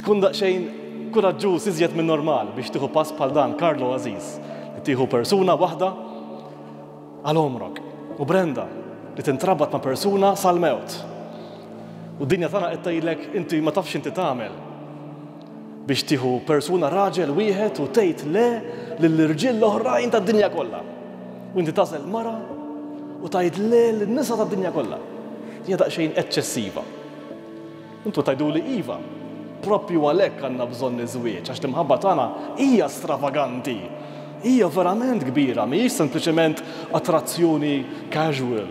tkun daqsxejn kuraġġuż iżjed minn normal biex tieħu pass bħal dan, Carlo Aziz, li tieħu persuna waħda għal omrok. U Brenda, li tintrabat ma' persuna sal-mewt. U d-dinja tagħna qed tgħidlek inti ma tafx inti tagħmel biex tieħu persuna raġel wieħed u tgħid le lill-irġiel l-oħrajn tad-dinja kollha. U inti tażel mara u tgħid le lin-nisa tad-dinja kollha. Hija daqsxejn eċċessiva. Intu tgħiduli iva, proprju għalhekk għandna bżonn iż-żwieġ għax l-imħabba tagħna hija stravaganti, hija verament kbira, mhijiex sempliċement attrazzjoni casual,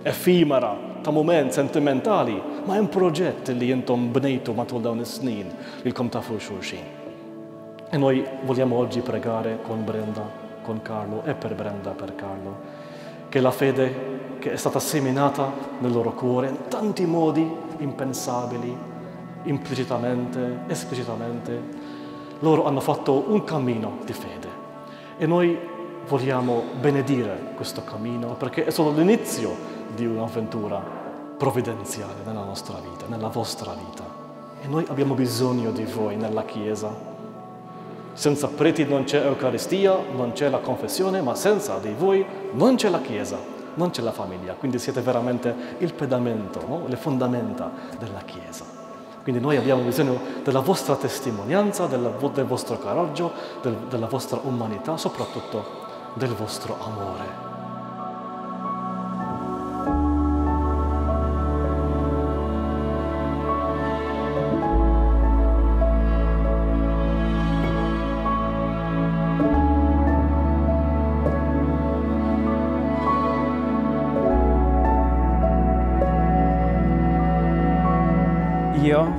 effimera, ta' moment sentimentali, ma' hemm proġett li jintom bnejtu matul dawn is-snin li lkom tafu xulxin. E noi vogliamo oggi pregare con Brenda, con Carlo e per Brenda, per Carlo, che la fede che è stata seminata nel loro cuore in tanti modi impensabili, implicitamente, esplicitamente, loro hanno fatto un cammino di fede. E noi vogliamo benedire questo cammino perché è solo l'inizio di un'avventura provvidenziale nella nostra vita, nella vostra vita. E noi abbiamo bisogno di voi nella Chiesa. Senza preti non c'è Eucaristia, non c'è la confessione, ma senza di voi non c'è la Chiesa, non c'è la famiglia. Quindi siete veramente il pedamento, no? Le fondamenta della Chiesa. Quindi noi abbiamo bisogno della vostra testimonianza, del vostro coraggio, della vostra umanità, soprattutto del vostro amore. Io,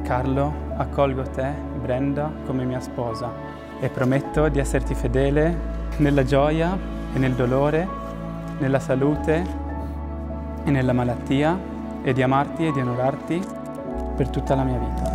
Carlo, accolgo te, Brenda, come mia sposa e prometto di esserti fedele nella gioia e nel dolore, nella salute e nella malattia e di amarti e di onorarti per tutta la mia vita.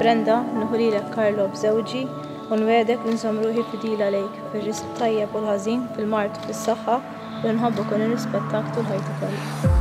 Brenda, nħulilek Carlo b'żewġi u nwedek li nżomm ruħi fidila lejk fir-risq tajjeb u l-ħażin, fil-mart u fis-saħħa u nħobbu kun nirrispettak tul ħajti kollha.